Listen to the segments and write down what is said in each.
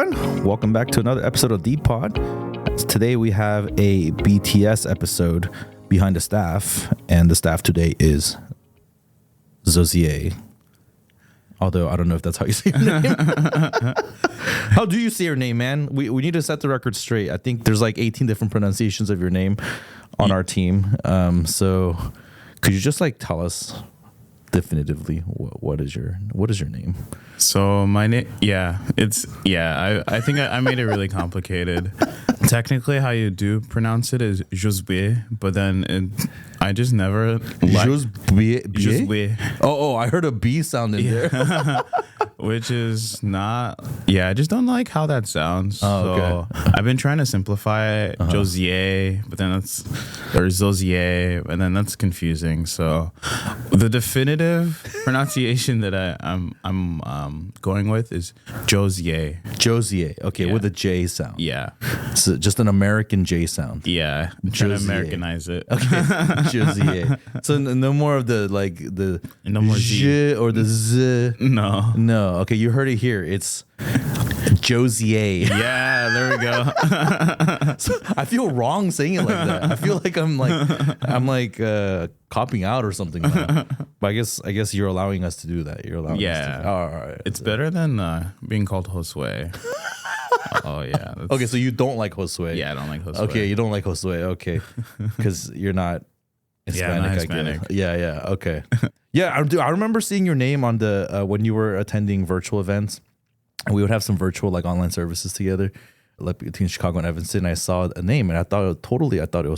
everyone. Welcome back to another episode of dPod. Today we have a BTS episode behind the staff, and the staff today is Josie. Although I don't know if that's how you say your name. How do you say your name, man? We need to set the record straight. I think there's like 18 different pronunciations of your name on our team. So could you just like tell us definitively what is your name? So my name, I think I made it really complicated. Technically, how you do pronounce it is Josue, but then I just never Josue. Oh, I heard a B sound in there. Which is not, I just don't like how that sounds. Okay. I've been trying to simplify it, Josie, but then Josie, and then that's confusing. So the definitive pronunciation that I'm going with is Josie. Josie. Okay, with a J sound. Yeah. So just an American J sound. Yeah. I'm trying to Americanize it. Okay. Josie. So no more of the no more Z or the Z. No. Okay, you heard it here. It's Josie. Yeah, there we go. So I feel wrong saying it like that. I feel like I'm copying out or something. Now. But I guess you're allowing us to do that. You're allowing us to. All right. It's better than being called Josue. Oh yeah. Okay, so you don't like Josue. Yeah, I don't like Josue. Okay, you don't like Josue. Okay, because you're not Hispanic. Yeah, not Hispanic. Yeah. Okay. Yeah, I remember seeing your name on the when you were attending virtual events, and we would have some virtual like online services together, like between Chicago and Evanston. I saw a name, and I thought it was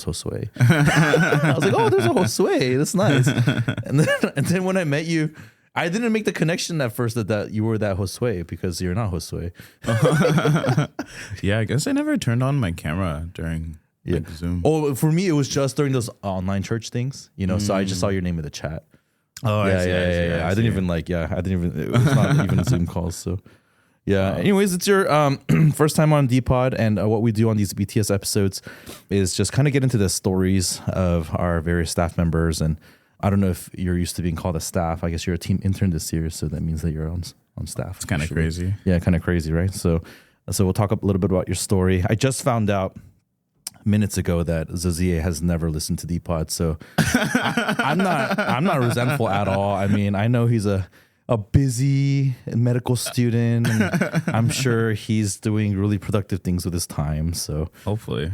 Josue. I was like, oh, there's a Josue. That's nice. And then when I met you, I didn't make the connection at first that you were that Josue because you're not Josue. Yeah, I guess I never turned on my camera during like Zoom. Oh, for me, it was just during those online church things, So I just saw your name in the chat. Oh, yeah. I didn't even it was not even Zoom calls. So, yeah. Anyways, it's your first time on dPod, and what we do on these BTS episodes is just kind of get into the stories of our various staff members. And I don't know if you're used to being called a staff. I guess you're a team intern this year, so that means that you're on staff. It's kind of crazy. Yeah, kind of crazy, right? So we'll talk a little bit about your story. I just found out minutes ago that Josie has never listened to dPod, so I'm not resentful at all. I mean, I know he's a busy medical student, and I'm sure he's doing really productive things with his time. So hopefully,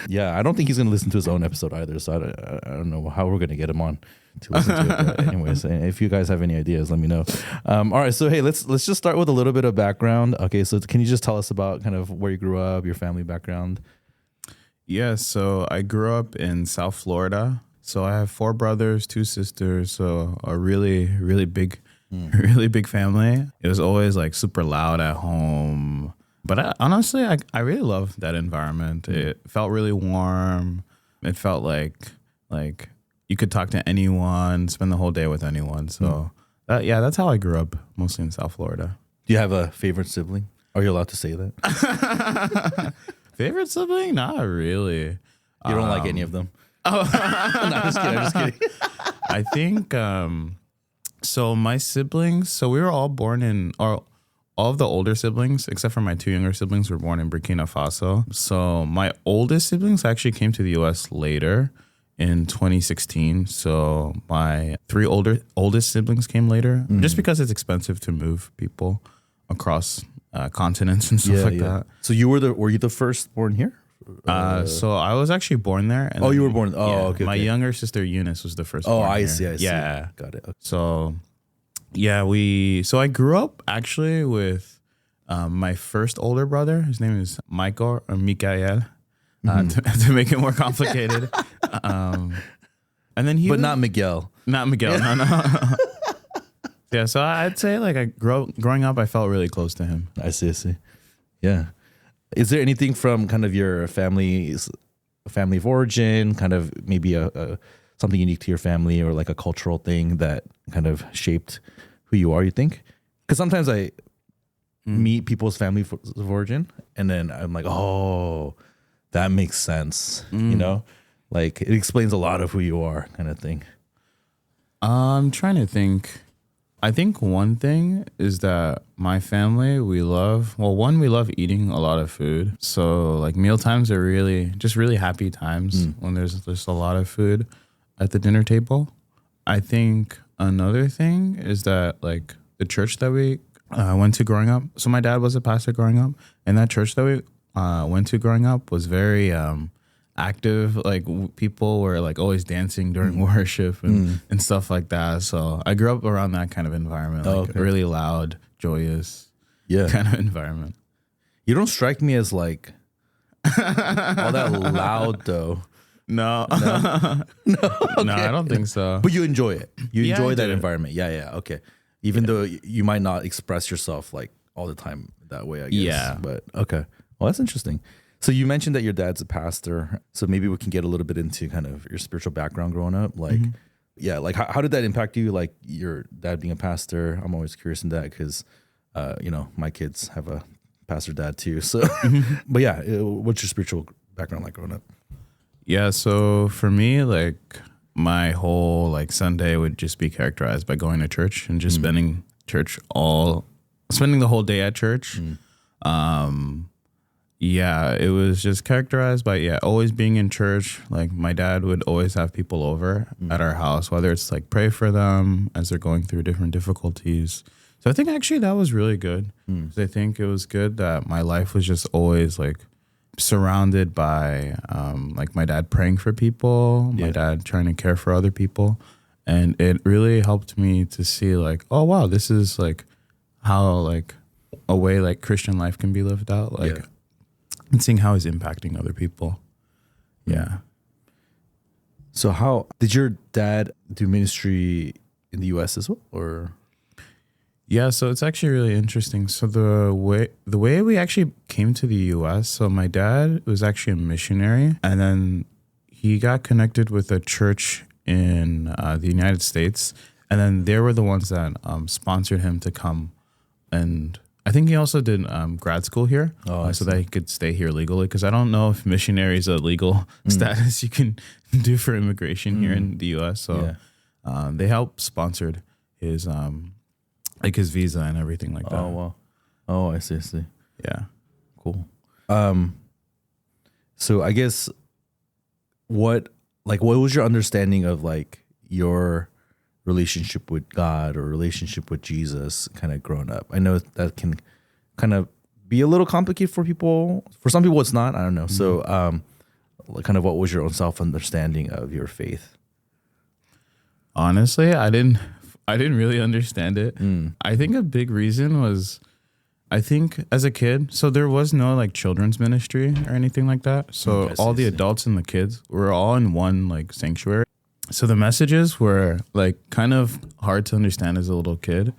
yeah, I don't think he's gonna listen to his own episode either. So I don't know how we're gonna get him on to listen to it. But anyways, if you guys have any ideas, let me know. All right, so hey, let's just start with a little bit of background. Okay, so can you just tell us about kind of where you grew up, your family background? Yeah, so I grew up in South Florida. So I have 4 brothers, 2 sisters. So a really, really big family. It was always like super loud at home. But honestly, I really love that environment. It felt really warm. It felt like you could talk to anyone, spend the whole day with anyone. So that's how I grew up, mostly in South Florida. Do you have a favorite sibling? Are you allowed to say that? Favorite sibling? Not really. You don't like any of them? Oh, no, I'm just kidding. I think, so my siblings, so we were all born all of the older siblings, except for my 2 younger siblings, were born in Burkina Faso. So my oldest siblings actually came to the U.S. later in 2016. So my 3 oldest siblings came later, just because it's expensive to move people across continents and stuff that. So were you the first born here? So I was actually born there. And you were born. Okay. My younger sister Eunice was the first. I see. Yeah, got it. Okay. So I grew up actually with my first older brother. His name is Michael or Mikael, to make it more complicated. And then but not Miguel. Not Miguel. No. Yeah. So I'd say like growing up, I felt really close to him. I see. Yeah. Is there anything from kind of your family of origin, kind of maybe a something unique to your family, or like a cultural thing that kind of shaped who you are, you think? Because sometimes I meet people's family of origin, and then I'm like, oh, that makes sense. Like it explains a lot of who you are, kind of thing. I'm trying to think. I think one thing is that my family, we love eating a lot of food. So like meal times are really happy times when there's just a lot of food at the dinner table. I think another thing is that like the church that we went to growing up. So my dad was a pastor growing up, and that church that we went to growing up was very active. Like people were like always dancing during worship and stuff like that. So I grew up around that kind of environment, like a really loud, joyous kind of environment. You don't strike me as like all that loud though. No, Okay. no, I don't think so. But you enjoy it. You enjoy that do. environment. Yeah. Okay. Even though you might not express yourself like all the time that way, I guess. Yeah. But okay. Well, that's interesting. So you mentioned that your dad's a pastor. So maybe we can get a little bit into kind of your spiritual background growing up. Like, like how did that impact you? Like your dad being a pastor? I'm always curious in that because, my kids have a pastor dad too. So, but yeah, what's your spiritual background like growing up? Yeah, so for me, like my whole like Sunday would just be characterized by going to church and just spending the whole day at church. It was just characterized by always being in church. Like my dad would always have people over at our house, whether it's like pray for them as they're going through different difficulties. So I think actually that was really good. 'Cause I think it was good that my life was just always like surrounded by like my dad praying for people, my dad trying to care for other people. And it really helped me to see like, oh wow, this is like how like a way like Christian life can be lived out, like and seeing how it's impacting other people. Yeah. So how did your dad do ministry in the US as well, or? Yeah, so it's actually really interesting. So the way we actually came to the US, so my dad was actually a missionary, and then he got connected with a church in the United States, and then they were the ones that sponsored him to come. And I think he also did grad school here, so that he could stay here legally, because I don't know if missionary is a legal status you can do for immigration here in the US. So they helped sponsored his like his visa and everything like that. Oh wow. Oh, I see. Yeah. Cool. So I guess what was your understanding of like your relationship with God or relationship with Jesus kind of growing up? I know that can kind of be a little complicated for people. For some people it's not. I don't know. So kind of what was your own self-understanding of your faith? Honestly, I didn't really understand it. I think a big reason was, I think as a kid, so there was no like children's ministry or anything like that. So all the adults and the kids were all in one like sanctuary. So the messages were like kind of hard to understand as a little kid.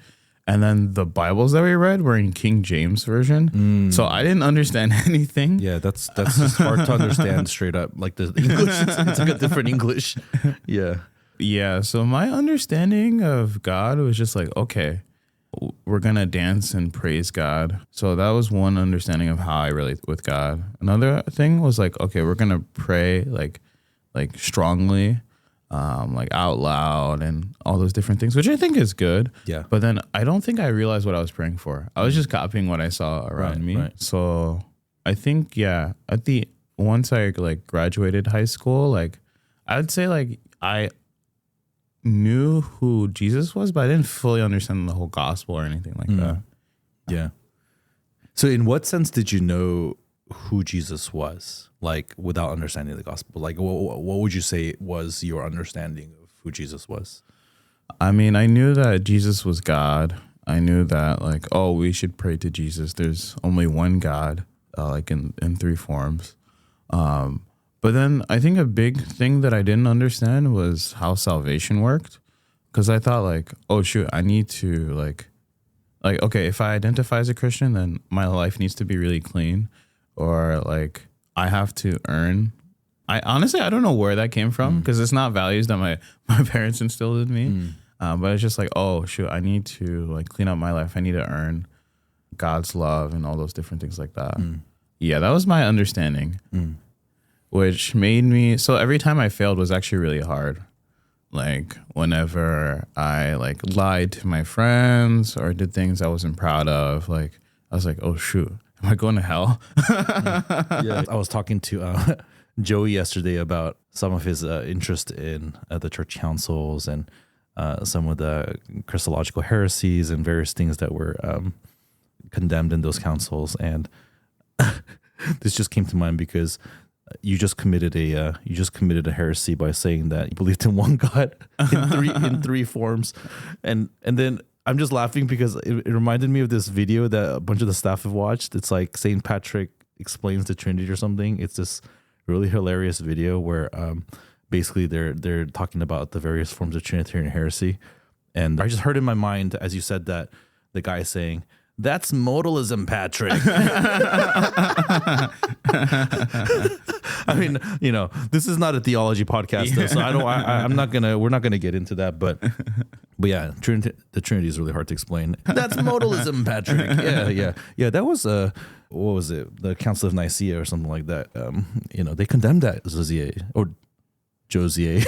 And then the Bibles that we read were in King James version. So I didn't understand anything. Yeah, that's just hard to understand straight up. Like the English, it's like a different English. Yeah. Yeah, so my understanding of God was just like, okay, we're going to dance and praise God. So that was one understanding of how I relate with God. Another thing was like, okay, we're going to pray like strongly, like out loud and all those different things, which I think is good. Yeah. But then I don't think I realized what I was praying for. I was just copying what I saw around me. Right. So I think, once I like graduated high school, like I would say like I knew who Jesus was, but I didn't fully understand the whole gospel or anything like that. Yeah. So in what sense did you know who Jesus was, like without understanding the gospel? Like what would you say was your understanding of who Jesus was? I mean, I knew that Jesus was God. I knew that like, oh, we should pray to Jesus. There's only one God, like in three forms. But then I think a big thing that I didn't understand was how salvation worked. Because I thought like, oh, shoot, I need to like, okay, if I identify as a Christian, then my life needs to be really clean. Or like I have to earn. I don't know where that came from, because it's not values that my parents instilled in me. But it's just like, oh, shoot, I need to like clean up my life. I need to earn God's love and all those different things like that. Yeah, that was my understanding. Which made me, so every time I failed was actually really hard. Like whenever I like lied to my friends or did things I wasn't proud of, like I was like, oh shoot, am I going to hell? Yeah, I was talking to Joey yesterday about some of his interest in the church councils and some of the Christological heresies and various things that were condemned in those councils. And this just came to mind because you just committed a heresy by saying that you believed in one God in three forms, and then I'm just laughing because it reminded me of this video that a bunch of the staff have watched. It's like Saint Patrick explains the Trinity or something. It's this really hilarious video where basically they're talking about the various forms of Trinitarian heresy, and I just heard in my mind as you said that the guy saying, "That's modalism, Patrick." I mean, this is not a theology podcast, though, so we're not gonna get into that, but yeah, the Trinity is really hard to explain. That's modalism, Patrick. Yeah. That was what was it? The Council of Nicaea or something like that. They condemned that Josie.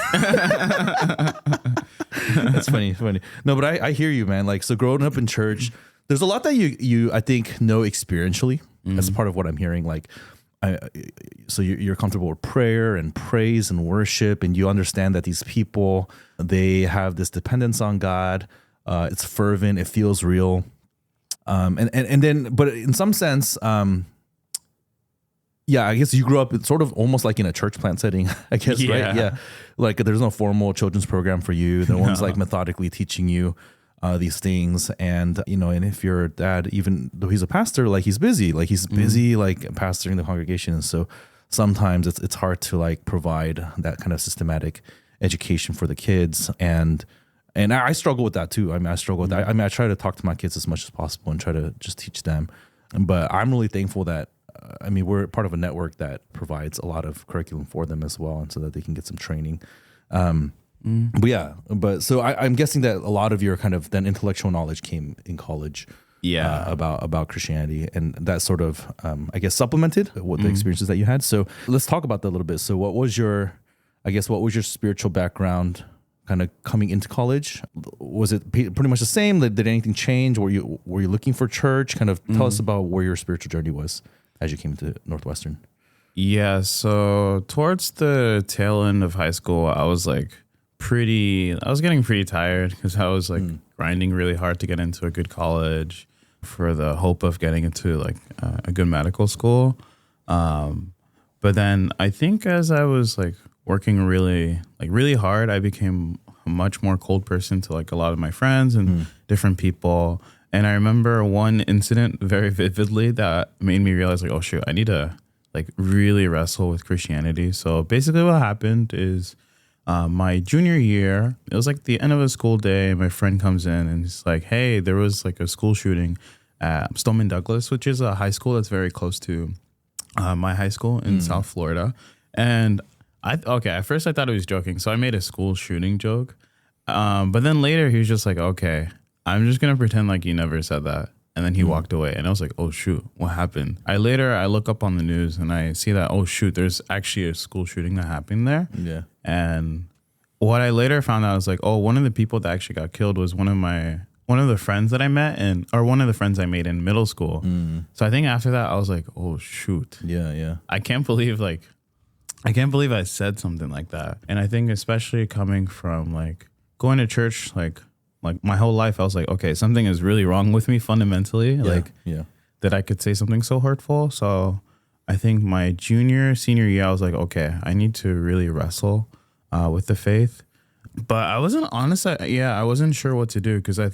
That's funny. No, but I hear you, man. Like, so growing up in church, there's a lot that you I think know experientially. That's part of what I'm hearing. Like, so you're comfortable with prayer and praise and worship, and you understand that these people, they have this dependence on God. It's fervent. It feels real. And then, but in some sense, yeah, I guess you grew up sort of almost like in a church plant setting, I guess, right? Yeah. Like there's no formal children's program for you. No one's like methodically teaching you these things. And, and if your dad, even though he's a pastor, like he's busy like pastoring the congregation. And so sometimes it's hard to like provide that kind of systematic education for the kids. And I struggle with that too. I mean, I struggle with that. I mean, I try to talk to my kids as much as possible and try to just teach them. But I'm really thankful that, we're part of a network that provides a lot of curriculum for them as well, and so that they can get some training. But so I'm guessing that a lot of your kind of then intellectual knowledge came in college. Yeah, about Christianity, and that sort of I guess supplemented what the experiences that you had. So let's talk about that a little bit. So what was your spiritual background kind of coming into college? Was it pretty much the same? Did anything change? Were you looking for church? Kind of tell us about where your spiritual journey was as you came to Northwestern. Yeah, so towards the tail end of high school, I was getting pretty tired because I was like grinding really hard to get into a good college for the hope of getting into like a good medical school. But then I think as I was like working really hard, I became a much more cold person to like a lot of my friends and different people. And I remember one incident very vividly that made me realize like, oh shoot, I need to like really wrestle with Christianity. So basically what happened is my junior year, it was like the end of a school day. My friend comes in and he's like, hey, there was like a school shooting at Stoneman Douglas, which is a high school that's very close to my high school in South Florida. And at first I thought he was joking. So I made a school shooting joke. But then later he was just like, okay, I'm just going to pretend like you never said that. And then he walked away and I was like, oh shoot, what happened? I look up on the news and I see that, oh shoot, there's actually a school shooting that happened there. Yeah. And what I later found out was like, oh, one of the people that actually got killed was one of the friends that I met or one of the friends I made in middle school. So I think after that I was like, oh shoot. Yeah. I can't believe I said something like that. And I think especially coming from like going to church, like my whole life, I was like, okay, something is really wrong with me fundamentally. That I could say something so hurtful. So I think my senior year, I was like, okay, I need to really wrestle with the faith. But I wasn't honest. I wasn't sure what to do because I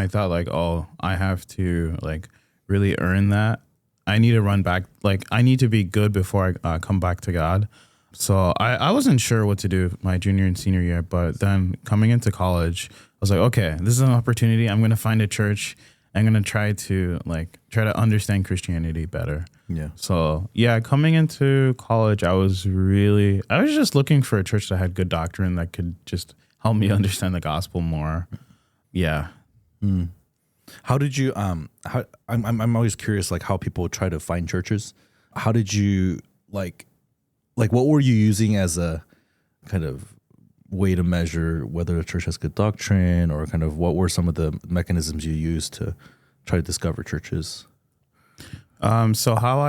thought like, oh, I have to like really earn that. I need to run back. Like I need to be good before I come back to God. So I wasn't sure what to do my junior and senior year. But then coming into college, I was like, okay, this is an opportunity. I'm going to find a church. I'm going to try to understand Christianity better. Yeah. So yeah, coming into college, I was just looking for a church that had good doctrine that could just help me understand the gospel more. Yeah. How did you, I'm always curious, like how people try to find churches. How did you like what were you using as a kind of way to measure whether a church has good doctrine, or kind of what were some of the mechanisms you used to try to discover churches? So how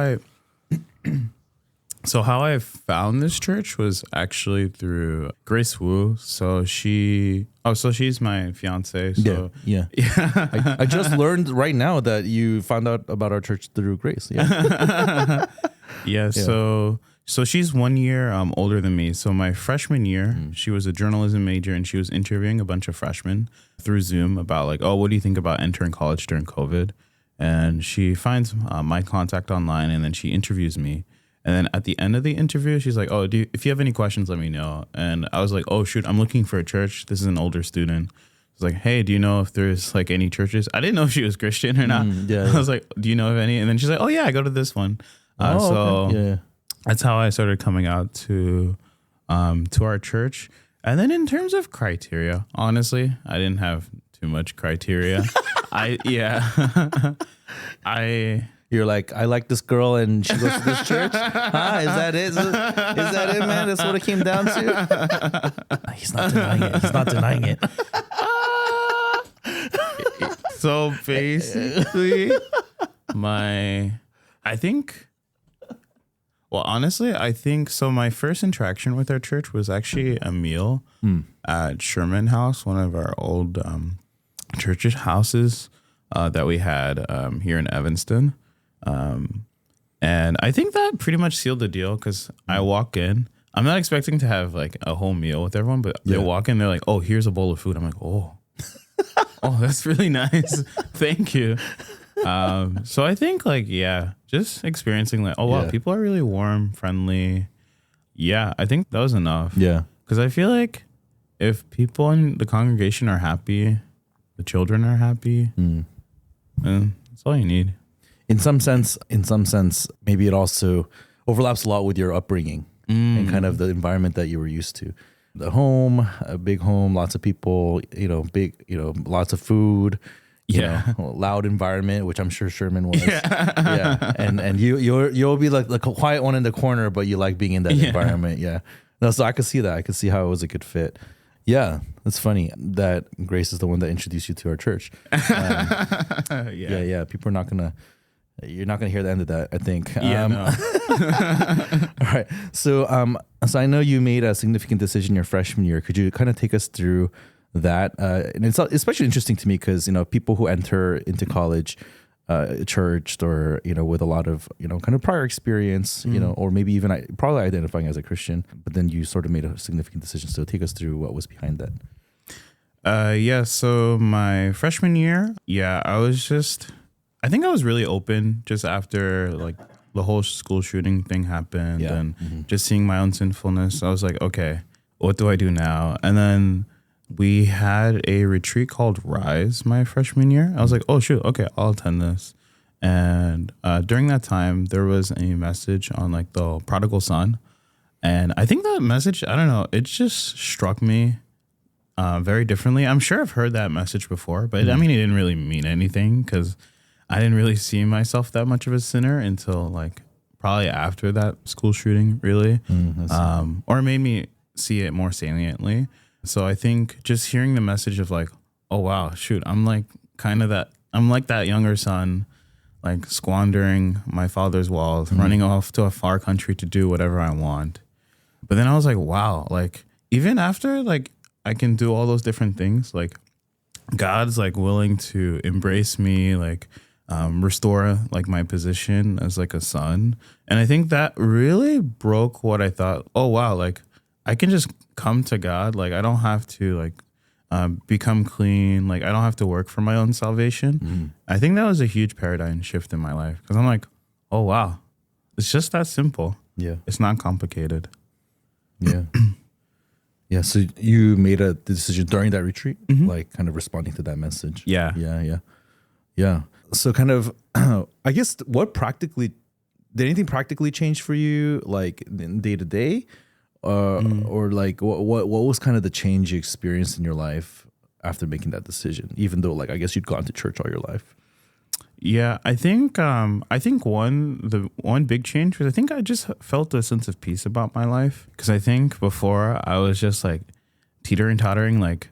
I found this church was actually through Grace Wu. So she's my fiance. So yeah. I just learned right now that you found out about our church through Grace. Yeah. Yeah. So she's 1 year older than me. So my freshman year, she was a journalism major, and she was interviewing a bunch of freshmen through Zoom about like, oh, what do you think about entering college during COVID? And she finds my contact online, and then she interviews me. And then at the end of the interview, she's like, oh, if you have any questions, let me know. And I was like, oh, shoot, I'm looking for a church. This is an older student. She's like, hey, do you know if there's like any churches? I didn't know if she was Christian or not. I was like, do you know of any? And then she's like, oh, yeah, I go to this one. Okay. That's how I started coming out to our church. And then in terms of criteria, honestly, I didn't have too much criteria. You're like, I like this girl and she goes to this church. Huh? Is that it? Is that it, man? That's what it came down to? He's not denying it. So basically, I think so. My first interaction with our church was actually a meal at Sherman House, one of our old church houses that we had here in Evanston. And I think that pretty much sealed the deal, because I walk in, I'm not expecting to have like a whole meal with everyone, but they walk in, they're like, oh, here's a bowl of food. I'm like, oh, that's really nice. Thank you. So I think like, just experiencing like, oh, wow, people are really warm, friendly. Yeah, I think that was enough. Yeah. Because I feel like if people in the congregation are happy, the children are happy, that's all you need. In some sense, maybe it also overlaps a lot with your upbringing and kind of the environment that you were used to. The home, a big home, lots of people, lots of food, loud environment, which I'm sure Sherman was. And you'll be like the quiet one in the corner, but you like being in that environment. Yeah. No, so I could see that. I could see how it was a good fit. Yeah, it's funny that Grace is the one that introduced you to our church. People are not gonna. You're not gonna hear the end of that, I think. No. All right. So I know you made a significant decision your freshman year. Could you kind of take us through that? And it's especially interesting to me because people who enter into college, churched or with a lot of kind of prior experience, or maybe even probably identifying as a Christian, but then you sort of made a significant decision. So take us through what was behind that. So my freshman year, I think I was really open just after like the whole school shooting thing happened and just seeing my own sinfulness. I was like, okay, what do I do now? And then we had a retreat called Rise my freshman year. I was like, oh shoot, okay, I'll attend this. And during that time, there was a message on like the Prodigal Son. And I think that message, I don't know, it just struck me very differently. I'm sure I've heard that message before, but I mean, it didn't really mean anything because I didn't really see myself that much of a sinner until like probably after that school shooting, really. Or it made me see it more saliently. So I think just hearing the message of like, oh wow, shoot, I'm like I'm like that younger son, like squandering my father's wealth, running off to a far country to do whatever I want. But then I was like, wow, like even after like I can do all those different things, like God's like willing to embrace me, like restore like my position as like a son. And I think that really broke what I thought, oh wow, like I can just come to God. Like I don't have to like become clean. Like I don't have to work for my own salvation. I think that was a huge paradigm shift in my life because I'm like, oh wow, it's just that simple. Yeah. It's not complicated. Yeah. Yeah. So you made a decision during that retreat, like kind of responding to that message. Yeah. Yeah. So kind of, I guess did anything practically change for you like day to day? Or like what was kind of the change you experienced in your life after making that decision, even though like I guess you'd gone to church all your life? Yeah, I think one big change was I think I just felt a sense of peace about my life, because I think before I was just like teetering tottering, like,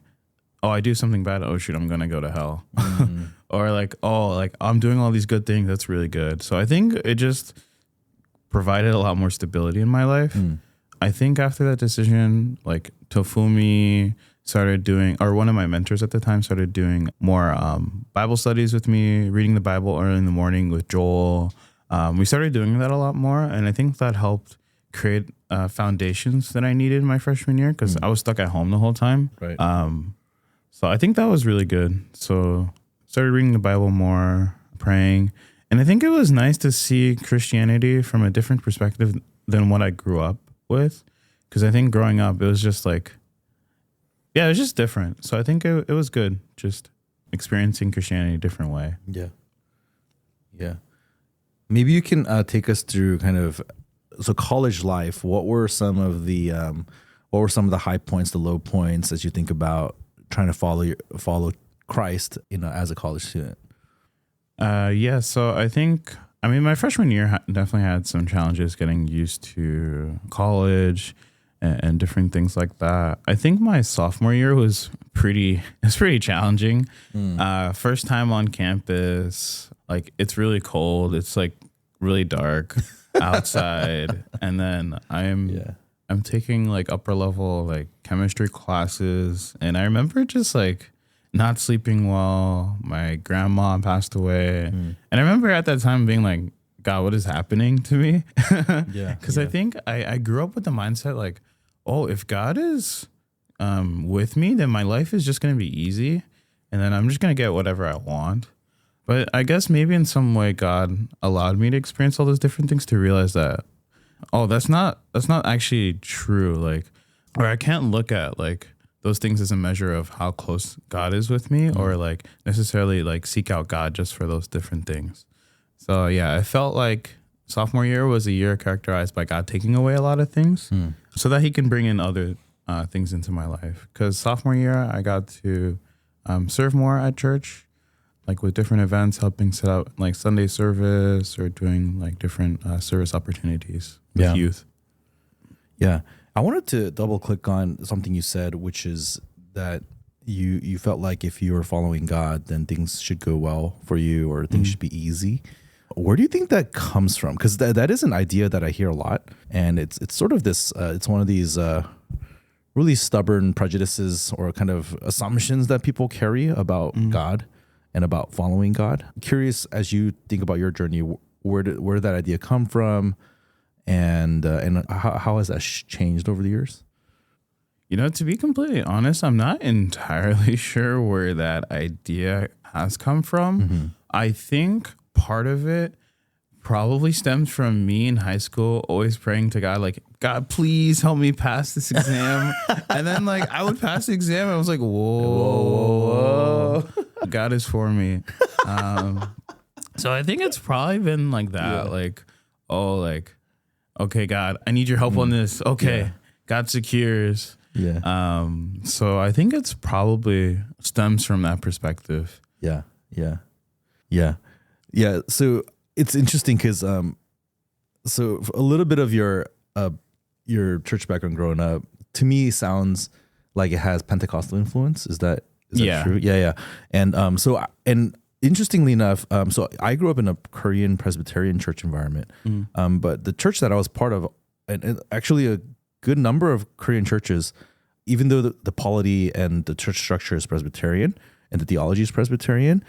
oh, I do something bad, oh shoot, I'm gonna go to hell. Or like, oh, like I'm doing all these good things, that's really good. So I think it just provided a lot more stability in my life. I think after that decision, like Tofumi started doing, or one of my mentors at the time started doing more Bible studies with me, reading the Bible early in the morning with Joel. We started doing that a lot more, and I think that helped create foundations that I needed in my freshman year, because I was stuck at home the whole time. Right. So I think that was really good. So started reading the Bible more, praying, and I think it was nice to see Christianity from a different perspective than what I grew up with, because I think growing up it was just like, yeah, it was just different. So I think it was good, just experiencing Christianity a different way. Yeah. Yeah. Maybe you can take us through kind of, so college life. What were some of the high points, the low points, as you think about trying to follow Christ, as a college student? Yeah. So I think, my freshman year definitely had some challenges getting used to college and different things like that. I think my sophomore year was pretty challenging. First time on campus, like it's really cold. It's like really dark outside. And then I'm taking like upper level, like chemistry classes. And I remember just like not sleeping well. My grandma passed away. And I remember at that time being like, God, what is happening to me? Because I think I grew up with the mindset like, oh, if God is with me, then my life is just going to be easy. And then I'm just going to get whatever I want. But I guess maybe in some way God allowed me to experience all those different things to realize that, oh, that's not actually true. Like, or I can't look at like those things as a measure of how close God is with me, or like necessarily like seek out God just for those different things. So yeah, I felt like sophomore year was a year characterized by God taking away a lot of things so that he can bring in other things into my life. Because sophomore year, I got to serve more at church, like with different events, helping set up like Sunday service or doing like different service opportunities with youth. Yeah. I wanted to double click on something you said, which is that you felt like if you were following God, then things should go well for you, or things should be easy. Where do you think that comes from? Because that is an idea that I hear a lot, and it's sort of this. It's one of these really stubborn prejudices or kind of assumptions that people carry about God and about following God. Curious, as you think about your journey, where did that idea come from, and how has that changed over the years? To be completely honest, I'm not entirely sure where that idea has come from. I think part of it probably stems from me in high school always praying to God, like, God, please help me pass this exam. And then like I would pass the exam and I was like, whoa. God is for me. So I think it's probably been like that. Like, oh, like, okay, God, I need your help on this. Okay. God secures. So I think it's probably stems from that perspective. Yeah. So it's interesting because so a little bit of your church background growing up to me sounds like it has Pentecostal influence. Is that true? Yeah. And so interestingly enough, so I grew up in a Korean Presbyterian church environment, but the church that I was part of, and actually a good number of Korean churches, even though the polity and the church structure is Presbyterian and the theology is Presbyterian,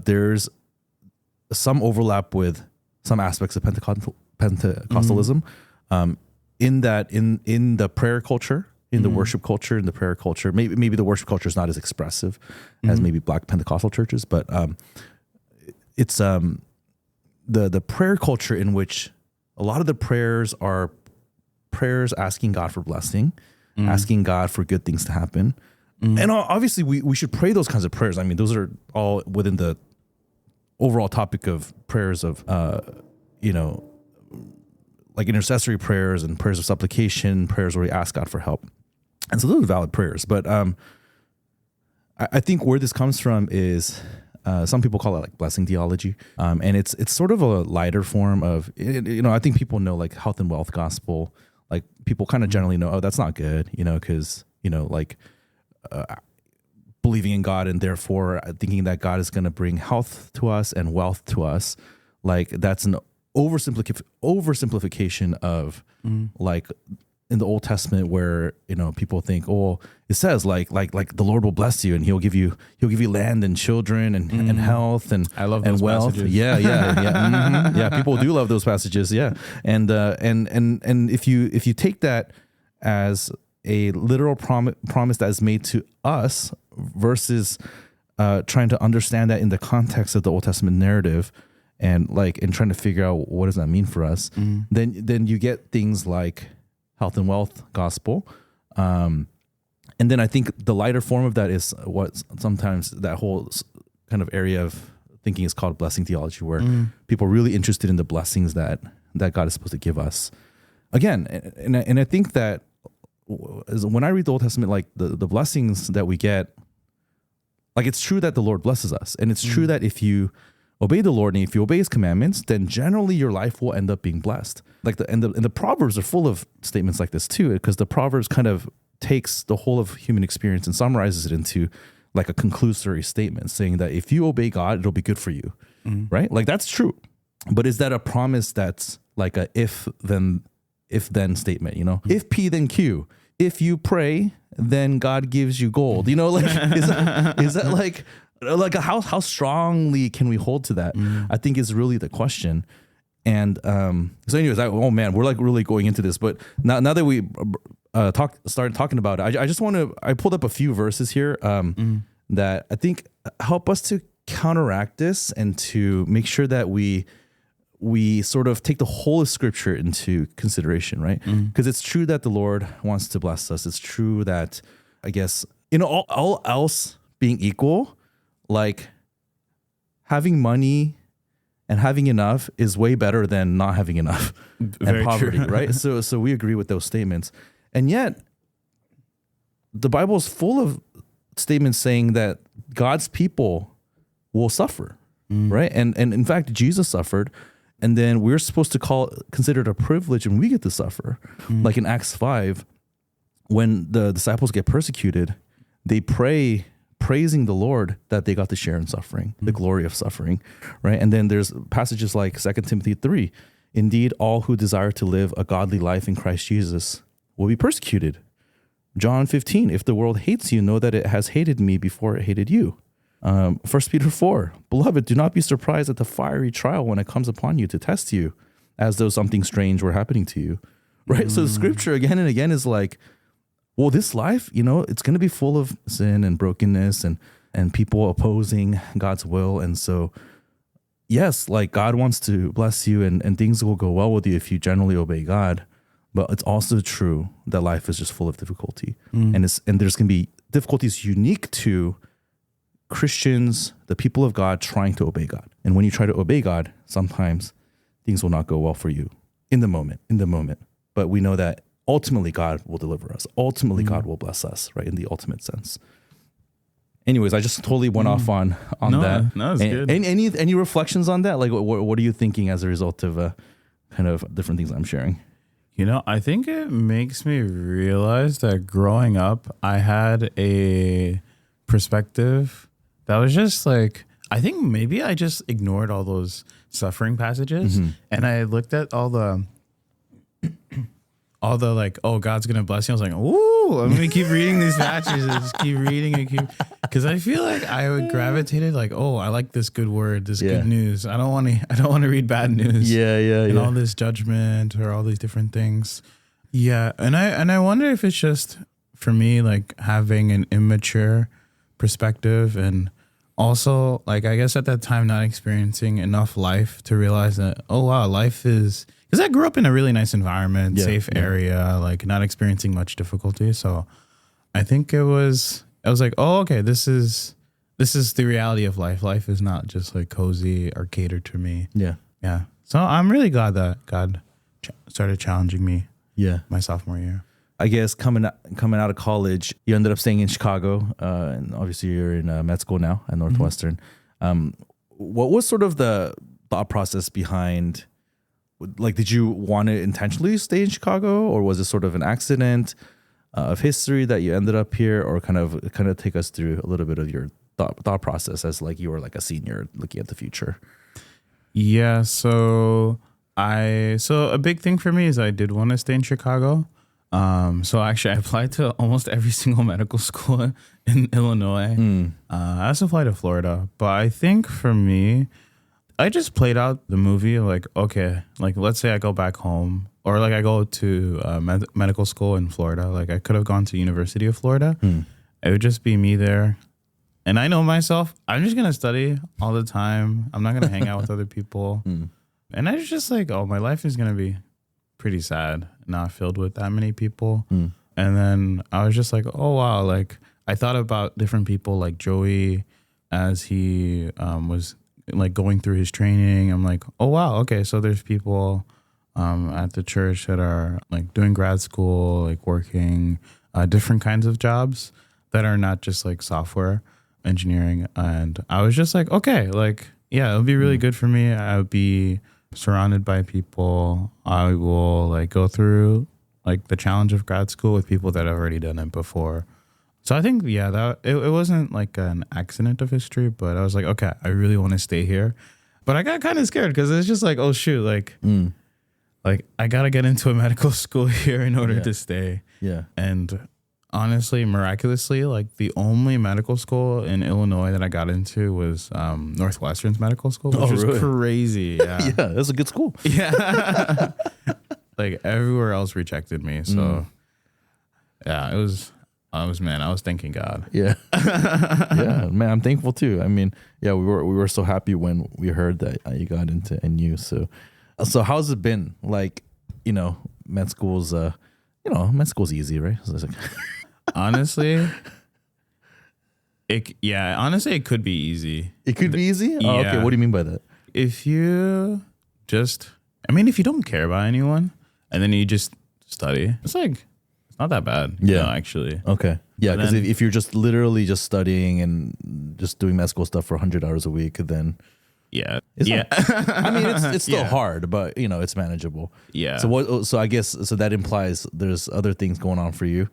there's some overlap with some aspects of Pentecostalism, in that in the prayer culture, in the worship culture, in the prayer culture. Maybe the worship culture is not as expressive as maybe Black Pentecostal churches, but it's the prayer culture in which a lot of the prayers are prayers asking God for blessing, asking God for good things to happen. And obviously we should pray those kinds of prayers. I mean, those are all within the overall topic of prayers of, like intercessory prayers and prayers of supplication, prayers where we ask God for help. And so those are valid prayers. But I think where this comes from is some people call it like blessing theology. And it's sort of a lighter form of, I think people know like health and wealth gospel. Like people kind of generally know, oh, that's not good, because, like believing in God and therefore thinking that God is going to bring health to us and wealth to us. Like that's an oversimplification of like in the Old Testament where, you know, people think, oh, it says like the Lord will bless you and he'll give you land and children and health and I love and those wealth. passages. Yeah. Yeah. People do love those passages. Yeah. And if you take that as a literal promise that is made to us versus trying to understand that in the context of the Old Testament narrative and trying to figure out what does that mean for us, then you get things like health and wealth gospel. And then I think the lighter form of that is what sometimes that whole kind of area of thinking is called blessing theology, where people are really interested in the blessings that God is supposed to give us. Again, and I think that when I read the Old Testament, like the blessings that we get, like it's true that the Lord blesses us. And it's true that if you obey the Lord and if you obey his commandments, then generally your life will end up being blessed. Like the Proverbs are full of statements like this too, because the Proverbs kind of takes the whole of human experience and summarizes it into like a conclusory statement saying that if you obey God, it'll be good for you, right? Like that's true. But is that a promise that's like a if then statement, you know? If P, then Q. If you pray, then God gives you gold. You know, like is that like how strongly can we hold to that? I think is really the question. And so anyways, we're like really going into this, but now that we started talking about it, I pulled up a few verses here that I think help us to counteract this and to make sure that we sort of take the whole of Scripture into consideration, right? Because it's true that the Lord wants to bless us. It's true that, I guess, you know, all else being equal, like having money and having enough is way better than not having enough and poverty, true. Right? So we agree with those statements. And yet, the Bible is full of statements saying that God's people will suffer, right? And in fact, Jesus suffered. And then we're supposed to consider it a privilege and we get to suffer. Like in Acts 5, when the disciples get persecuted, they pray praising the Lord that they got to share in suffering, the glory of suffering, right? And then there's passages like 2 Timothy 3. Indeed, all who desire to live a godly life in Christ Jesus will be persecuted. John 15, if the world hates you, know that it has hated me before it hated you. 1 Peter 4, beloved, do not be surprised at the fiery trial when it comes upon you to test you as though something strange were happening to you, right? So Scripture again and again is like, well, this life, you know, it's going to be full of sin and brokenness and people opposing God's will. And so, yes, like God wants to bless you and things will go well with you if you generally obey God. But it's also true that life is just full of difficulty. And there's going to be difficulties unique to Christians, the people of God, trying to obey God. And when you try to obey God, sometimes things will not go well for you in the moment. But we know that ultimately God will deliver us. Ultimately God will bless us, right? In the ultimate sense. Anyways, I just totally went off on that. No, it's good. Any reflections on that? Like, what are you thinking as a result of kind of different things I'm sharing? You know, I think it makes me realize that growing up, I had a perspective that was just like, I think maybe I just ignored all those suffering passages and I looked at all the like, oh, God's going to bless you. I was like, ooh, I'm going to keep reading these passages and just keep reading and because I feel like I would gravitated like, oh, I like this good word, this good news. I don't want to read bad news. And all this judgment or all these different things. Yeah. And I wonder if it's just for me, like having an immature perspective and also, like, I guess at that time, not experiencing enough life to realize that, oh, wow, life is, because I grew up in a really nice environment, safe area, like not experiencing much difficulty. So I think I was like, oh, okay, this is the reality of life. Life is not just like cozy or catered to me. Yeah. So I'm really glad that God started challenging me my sophomore year. I guess coming out of college, you ended up staying in Chicago, and obviously you're in med school now at Northwestern. What was sort of the thought process behind, like, did you want to intentionally stay in Chicago, or was it sort of an accident? of history that you ended up here, or kind of take us through a little bit of your thought process as like you were like a senior looking at the future. Yeah, so a big thing for me is I did want to stay in Chicago. So actually I applied to almost every single medical school in Illinois. I also applied to Florida, but I think for me, I just played out the movie of like, okay, like let's say I go back home, or like I go to medical school in Florida. Like I could have gone to University of Florida. It would just be me there. And I know myself, I'm just going to study all the time. I'm not going to hang out with other people. And I was just like, oh, my life is going to be pretty sad, not filled with that many people. And then I was just like, oh, wow. Like I thought about different people like Joey as he was like going through his training. I'm like, oh, wow. Okay. So there's people at the church that are like doing grad school, like working different kinds of jobs that are not just like software engineering. And I was just like, okay, like, yeah, it would be really good for me. I would be surrounded by people. I will like go through like the challenge of grad school with people that have already done it before. So I think, yeah, that it wasn't like an accident of history, but I was like, okay, I really want to stay here. But I got kind of scared because it's just like, oh shoot, like I got to get into a medical school here in order to stay. Yeah. And honestly, miraculously, like the only medical school in Illinois that I got into was Northwestern's medical school, which was really crazy. Yeah. Yeah, that's a good school. Yeah. Like everywhere else rejected me. So yeah, I was thanking God. Yeah. Yeah, man, I'm thankful too. I mean, yeah, we were so happy when we heard that you got into NU. So how's it been? Like, med school's med school's easy, right? So it's like honestly, it could be easy. It could be easy? Yeah. Oh, okay. What do you mean by that? If you don't care about anyone and then you just study, it's not that bad. Yeah, actually. Okay. Yeah, because if you're just literally just studying and just doing med school stuff for 100 hours a week, then I mean, it's still hard, but it's manageable. Yeah. So I guess that implies there's other things going on for you,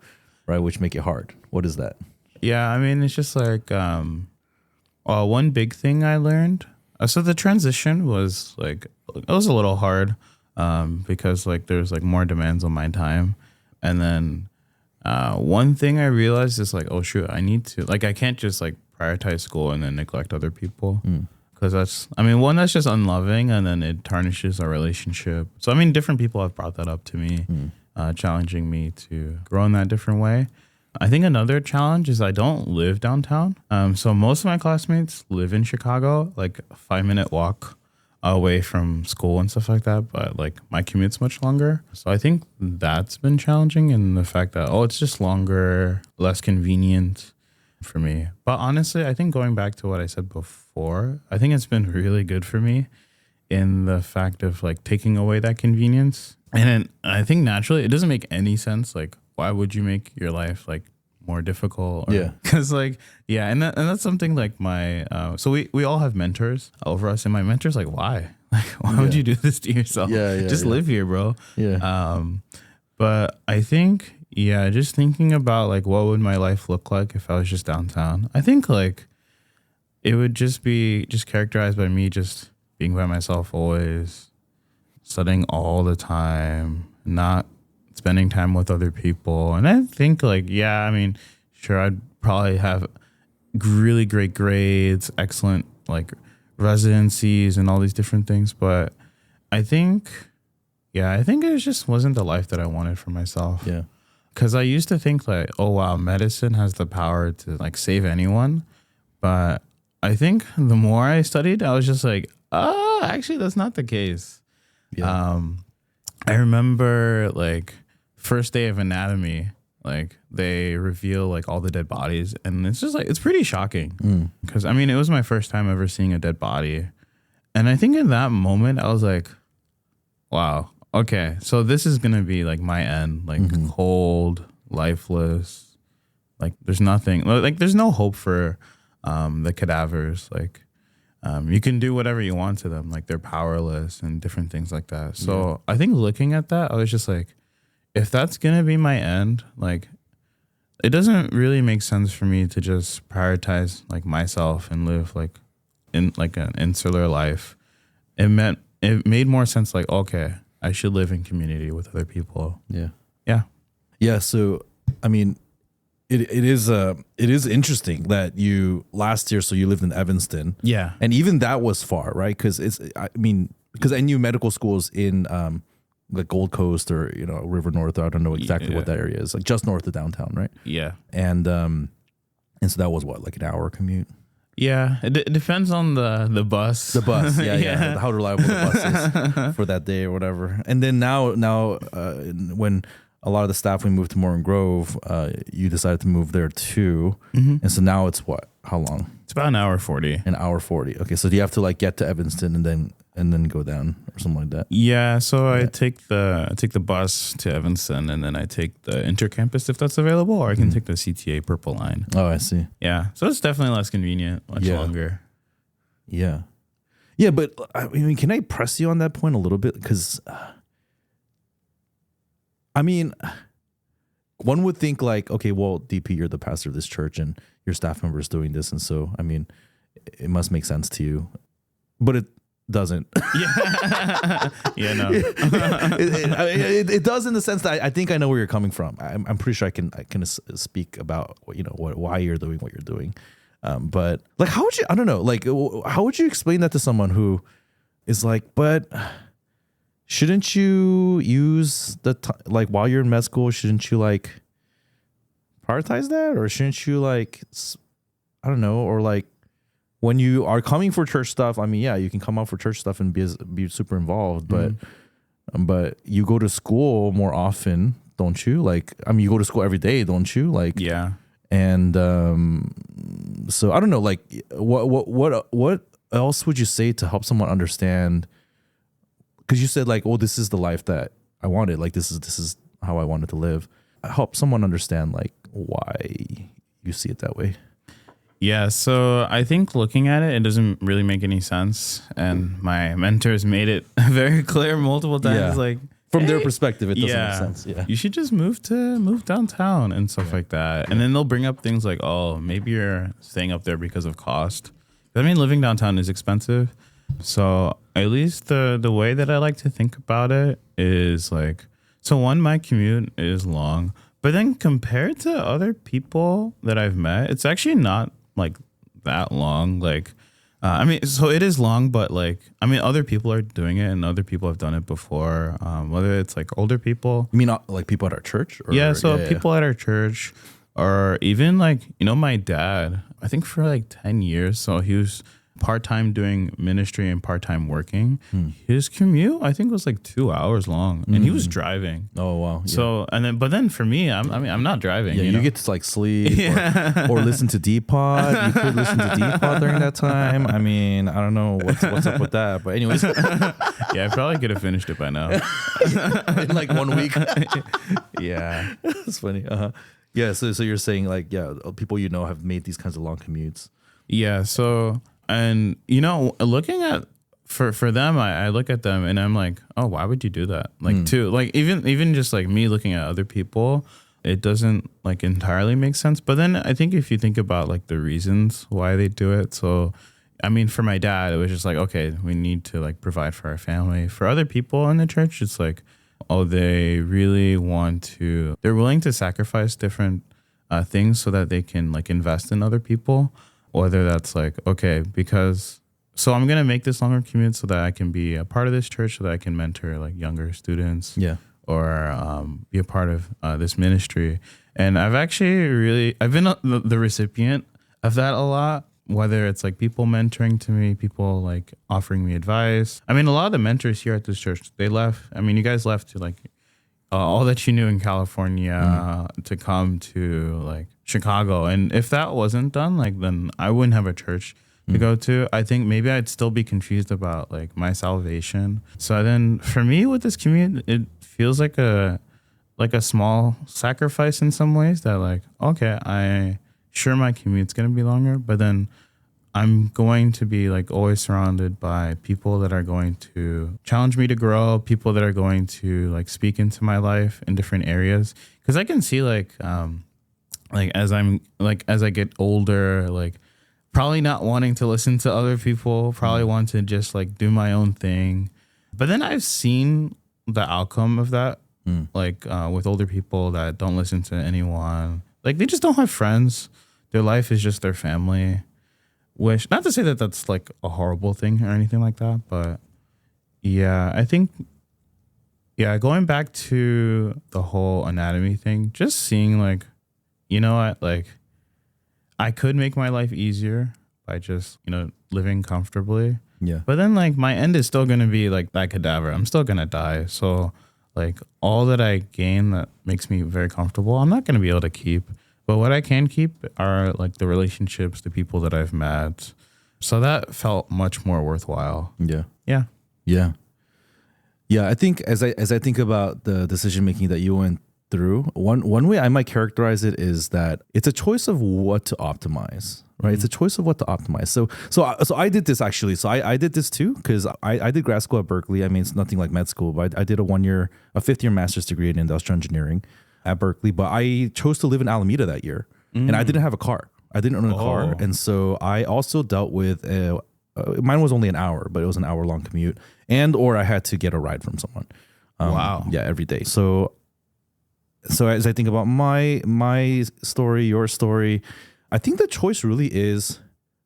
right? Which make it hard. What is that? Yeah, I mean, it's just like one big thing I learned. So the transition was like it was a little hard because like there's like more demands on my time, and then one thing I realized is like, oh shoot, I need to I can't just like prioritize school and then neglect other people. Because that's just unloving, and then it tarnishes our relationship. So, I mean, different people have brought that up to me, challenging me to grow in that different way. I think another challenge is I don't live downtown. So most of my classmates live in Chicago, like a 5-minute walk away from school and stuff like that. But like my commute's much longer. So I think that's been challenging, in the fact that, it's just longer, less convenient for me. But honestly, I think going back to what I said before, I think it's been really good for me in the fact of like taking away that convenience. And I think naturally it doesn't make any sense. Like, why would you make your life like more difficult? Because and that's something like my so we all have mentors over us, and my mentor's like, why would you do this to yourself? Just live here, bro. But I think just thinking about like what would my life look like if I was just downtown, I think like it would just be characterized by me just being by myself always, studying all the time, not spending time with other people. And I think like, sure, I'd probably have really great grades, excellent like residencies and all these different things. But I think it just wasn't the life that I wanted for myself. Yeah. Because I used to think like, oh, wow, medicine has the power to like save anyone. But I think the more I studied, I was just like, actually, that's not the case. Yeah. I remember like first day of anatomy, like they reveal like all the dead bodies. And it's just like, it's pretty shocking. Because it was my first time ever seeing a dead body. And I think in that moment, I was like, wow. Okay, so this is going to be like my end, like cold, lifeless, like there's nothing, like there's no hope for the cadavers. Like you can do whatever you want to them, like they're powerless and different things like that. So I think looking at that, I was just like, if that's going to be my end, like it doesn't really make sense for me to just prioritize like myself and live like in like an insular life. It made more sense like, okay, I should live in community with other people. Yeah. Yeah. Yeah. So, I mean, it is interesting that you last year, so you lived in Evanston. Yeah. And even that was far, right? Because I knew medical schools in the Gold Coast or, River North. I don't know exactly what that area is, like just north of downtown, right? Yeah. And so that was what, like an hour commute? Yeah, it depends on the bus. The bus, yeah. How reliable the bus is for that day or whatever. And then now, when a lot of the staff, we moved to Morgan Grove, you decided to move there too. Mm-hmm. And so now it's what? How long? It's about an hour 40. An hour 40. Okay, so do you have to like get to Evanston and then go down or something like that? Yeah, so I take the bus to Evanston and then I take the intercampus if that's available, or I can take the CTA Purple Line. Oh, I see. Yeah, so it's definitely less convenient, much longer. Yeah. Yeah, but I mean, can I press you on that point a little bit? Because, I mean, one would think like, okay, well, DP, you're the pastor of this church and your staff member is doing this. And so, I mean, it must make sense to you. But it doesn't. Yeah. Yeah, no. it does in the sense that I think I know where you're coming from. I'm pretty sure I can speak about, why you're doing what you're doing. But like, how would you, I don't know, like, how would you explain that to someone who is like, but shouldn't you use like while you're in med school, shouldn't you like prioritize that? Or shouldn't you like, I don't know, or like when you are coming for church stuff, I mean, yeah, you can come out for church stuff and be super involved, but you go to school more often, don't you? Like, I mean, you go to school every day, don't you? Like, yeah. And so I don't know, like what else would you say to help someone understand? Because you said like, oh, this is the life that I wanted. Like this is how I wanted to live. Help someone understand like why you see it that way. Yeah, so I think looking at it doesn't really make any sense, and my mentors made it very clear multiple times. Yeah. Like from their perspective, it doesn't make sense. Yeah, you should just move downtown and stuff like that. And then they'll bring up things like, oh, maybe you're staying up there because of cost. I mean, living downtown is expensive. So at least the way that I like to think about it is like, so one, my commute is long, but then compared to other people that I've met, it's actually not like that long. Like, I mean, so it is long, but like, I mean, other people are doing it and other people have done it before. Whether it's like older people. You mean like people at our church? Or, people at our church, or even like, my dad, I think for like 10 years. So he was part-time doing ministry and part-time working. His commute, I think, was like 2 hours long, and he was driving. Oh wow! Yeah. So but then for me, I'm not driving. Yeah, you get to like sleep or listen to dPod. You could listen to dPod during that time. I mean, I don't know what's up with that, but anyways, yeah, I probably could have finished it by now in like 1 week. Yeah, that's funny. Yeah, so you're saying like, yeah, people have made these kinds of long commutes. Yeah, so. And, looking at, for them, I look at them and I'm like, oh, why would you do that? Like, too, like, even just like me looking at other people, it doesn't like entirely make sense. But then I think if you think about like the reasons why they do it. So, I mean, for my dad, it was just like, okay, we need to like provide for our family. For other people in the church, it's like, oh, they really they're willing to sacrifice different things so that they can like invest in other people. Whether that's like, okay, so I'm going to make this longer commute so that I can be a part of this church, so that I can mentor like younger students, or be a part of this ministry. And I've been the recipient of that a lot, whether it's like people mentoring to me, people like offering me advice. I mean, a lot of the mentors here at this church, they left. I mean, you guys left to like all that you knew in California to come to like Chicago. And if that wasn't done, like, then I wouldn't have a church to go to. I think maybe I'd still be confused about like my salvation. So then for me with this commute, it feels like a small sacrifice in some ways, that like, okay, my commute's going to be longer, but then I'm going to be like always surrounded by people that are going to challenge me to grow, people that are going to like speak into my life in different areas. Cause I can see like like as I get older, like probably not wanting to listen to other people, probably want to just like do my own thing. But then I've seen the outcome of that, like with older people that don't listen to anyone. Like they just don't have friends. Their life is just their family. Which, not to say that that's like a horrible thing or anything like that, but yeah, I think, yeah, going back to the whole anatomy thing, just seeing like, you know what, like I could make my life easier by just, you know, living comfortably. Yeah. But then like my end is still going to be like that cadaver. I'm still going to die. So like all that I gain that makes me very comfortable, I'm not going to be able to keep. But what I can keep are like the relationships, the people that I've met. So that felt much more worthwhile. Yeah. Yeah. Yeah. Yeah. I think as I think about the decision making that you went through, one way I might characterize it is that it's a choice of what to optimize, right? It's a choice of what to optimize. So I did this actually. So I did this too, because I did grad school at Berkeley. I mean, it's nothing like med school, but I did a fifth-year master's degree in industrial engineering at Berkeley. But I chose to live in Alameda that year, and I didn't have a car. I didn't own a car, and so I also dealt with mine was only an hour, but it was an hour-long commute, or I had to get a ride from someone. Wow. Yeah, every day. So as I think about my story, your story, I think the choice really is,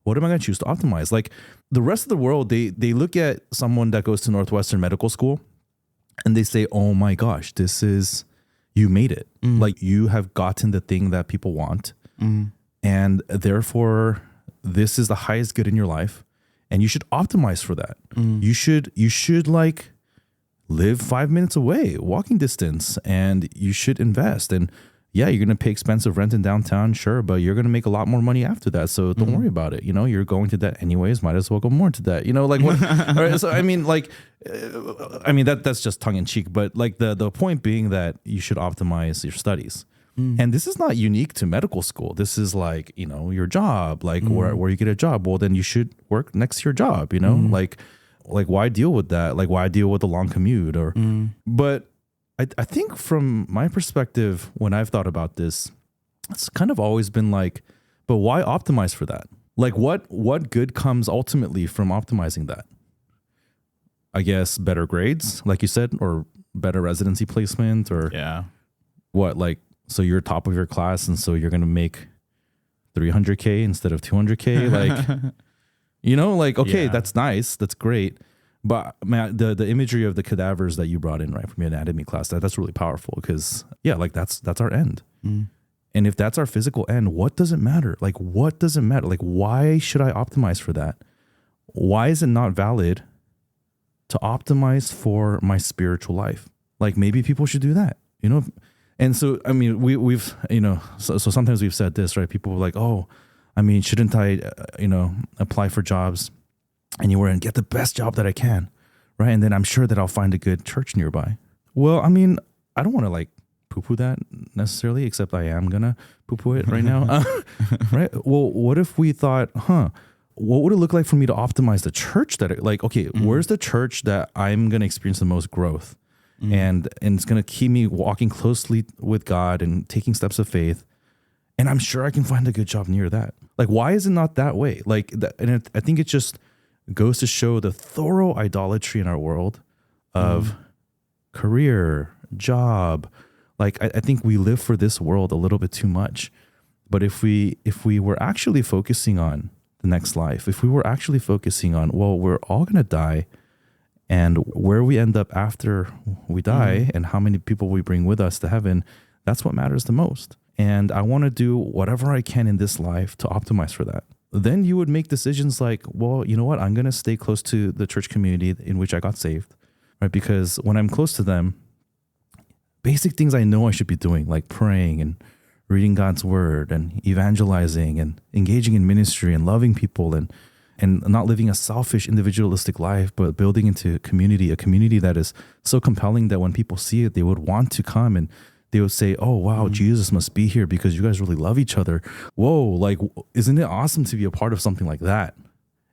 what am I going to choose to optimize? Like the rest of the world, they look at someone that goes to Northwestern medical school and they say, oh my gosh, you made it. Like you have gotten the thing that people want. And therefore this is the highest good in your life. And you should optimize for that. You should like live 5 minutes away, walking distance, and you should invest. And yeah, you're going to pay expensive rent in downtown, sure, but you're going to make a lot more money after that. So don't worry about it. You know, you're going to debt anyways, might as well go more into debt. You know, like what? Right, so I mean, like, that's just tongue in cheek, but like the point being that you should optimize your studies. And this is not unique to medical school. This is like, you know, your job, like where you get a job. Well, then you should work next to your job, you know, like why deal with that? Like why deal with a long commute but I think from my perspective, when I've thought about this, it's kind of always been like, but why optimize for that? Like what good comes ultimately from optimizing that? I guess better grades, like you said, or better residency placement, or what, like, so you're top of your class and so you're going to make $300K instead of $200K. Like, you know, like, okay, that's nice. That's great. But man, the imagery of the cadavers that you brought in, right, from your anatomy class, that's really powerful because like that's our end. And if that's our physical end, what does it matter? Like, what does it matter? Like, why should I optimize for that? Why is it not valid to optimize for my spiritual life? Like maybe people should do that, you know? And so, I mean, we've, you know, so sometimes we've said this, right? People were like, oh, I mean, shouldn't I, you know, apply for jobs anywhere and get the best job that I can, right? And then I'm sure that I'll find a good church nearby. Well, I mean, I don't want to like poo-poo that necessarily, except I am going to poo-poo it right now, right? Well, what if we thought, what would it look like for me to optimize the church where's the church that I'm going to experience the most growth? And it's going to keep me walking closely with God and taking steps of faith. And I'm sure I can find a good job near that. Like, why is it not that way? Like, I think it just goes to show the thorough idolatry in our world of career, job. Like, I think we live for this world a little bit too much. But if we were actually focusing on the next life, if we were actually focusing on, well, we're all going to die, and where we end up after we die and how many people we bring with us to heaven, that's what matters the most. And I want to do whatever I can in this life to optimize for that. Then you would make decisions like, well, you know what? I'm going to stay close to the church community in which I got saved, right? Because when I'm close to them, basic things I know I should be doing, like praying and reading God's word and evangelizing and engaging in ministry and loving people and not living a selfish, individualistic life, but building into a community that is so compelling that when people see it, they would want to come and they would say, oh, wow, Jesus must be here because you guys really love each other. Whoa, like, isn't it awesome to be a part of something like that?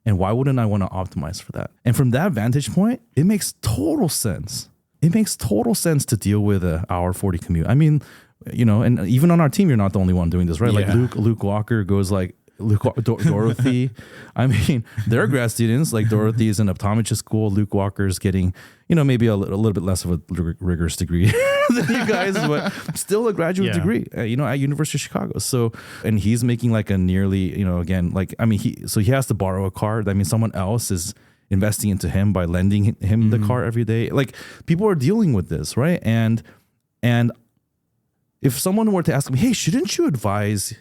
And why wouldn't I want to optimize for that? And from that vantage point, it makes total sense. It makes total sense to deal with an hour 40 commute. I mean, you know, and even on our team, you're not the only one doing this, right? Like Yeah. Luke Walker goes like Dorothy. I mean, they're grad students. Like Dorothy is in optometry school. Luke Walker's getting, you know, maybe a little bit less of a rigorous degree than you guys, but still a graduate degree, you know, at University of Chicago. So, and he's making like a nearly, you know, again, like, I mean, he has to borrow a car. I mean, someone else is investing into him by lending him the car every day. Like, people are dealing with this, right? And if someone were to ask me, hey, shouldn't you advise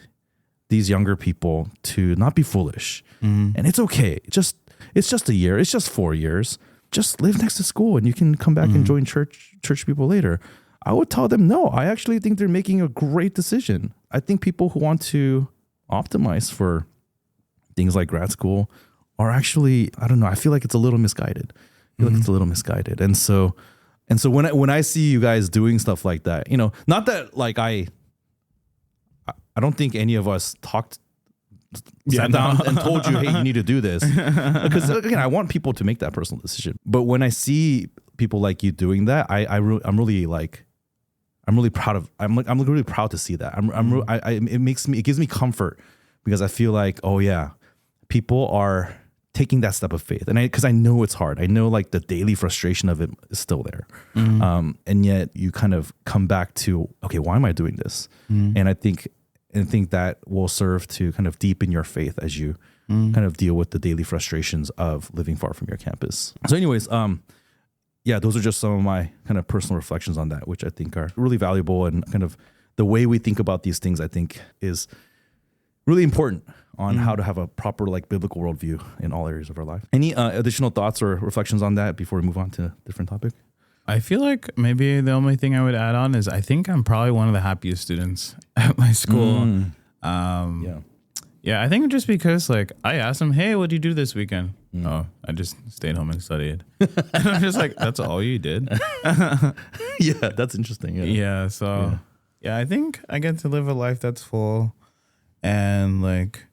these younger people to not be foolish? And it's okay. It's just a year. It's just 4 years. Just live next to school and you can come back and join church people later. I would tell them, no, I actually think they're making a great decision. I think people who want to optimize for things like grad school are actually, I don't know, I feel like it's a little misguided. And so when I see you guys doing stuff like that, you know, not that like I don't think any of us sat down and told you, hey, you need to do this. Because again, I want people to make that personal decision. But when I see people like you doing that, I'm really proud to see that. It gives me comfort because I feel like, oh yeah, people are taking that step of faith. And because I know it's hard. I know like the daily frustration of it is still there. And yet you kind of come back to, okay, why am I doing this? And I think that will serve to kind of deepen your faith as you kind of deal with the daily frustrations of living far from your campus. So anyways, yeah, those are just some of my kind of personal reflections on that, which I think are really valuable, and kind of the way we think about these things, I think, is really important on how to have a proper like biblical worldview in all areas of our life. Any additional thoughts or reflections on that before we move on to a different topic? I feel like maybe the only thing I would add on is I think I'm probably one of the happiest students at my school. Yeah, I think just because like I asked him, hey, what did you do this weekend? Oh, I just stayed home and studied. And I'm just like, that's all you did? Yeah, that's interesting. Yeah, so I think I get to live a life that's full, and like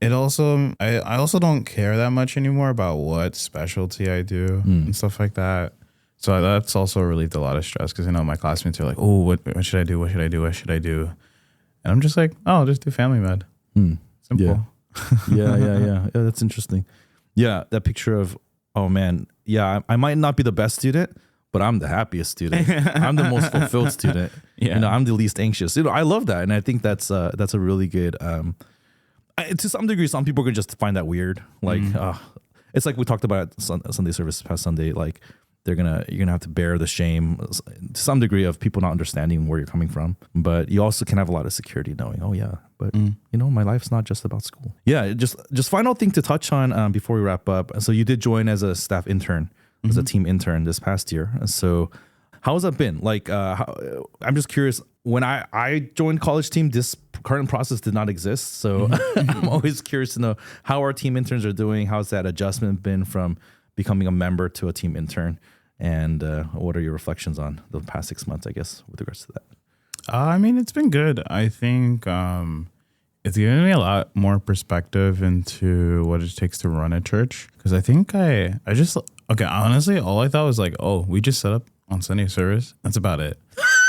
it also, I also don't care that much anymore about what specialty I do and stuff like that. So that's also relieved a lot of stress because, you know, my classmates are like, oh, what should I do? What should I do? What should I do? And I'm just like, oh, I'll just do family med. Simple. Yeah. That's interesting. Yeah, that picture of, oh man, yeah, I might not be the best student, but I'm the happiest student. I'm the most fulfilled student. Yeah. You know, I'm the least anxious. You know, I love that. And I think that's a really good, to some degree, some people can just find that weird. Like, it's like we talked about at Sunday service past Sunday, like, you're gonna have to bear the shame to some degree of people not understanding where you're coming from, but you also can have a lot of security knowing, oh yeah, but you know, my life's not just about school. Yeah, just final thing to touch on before we wrap up. So you did join as a staff intern, as a team intern this past year. So how has that been? Like, I'm just curious. When I joined college team, this current process did not exist. So I'm always curious to know how our team interns are doing. How's that adjustment been from becoming a member to a team intern? And what are your reflections on the past 6 months, I guess, with regards to that? I mean, it's been good. I think it's given me a lot more perspective into what it takes to run a church. Because I think honestly, all I thought was like, oh, we just set up on Sunday service. That's about it.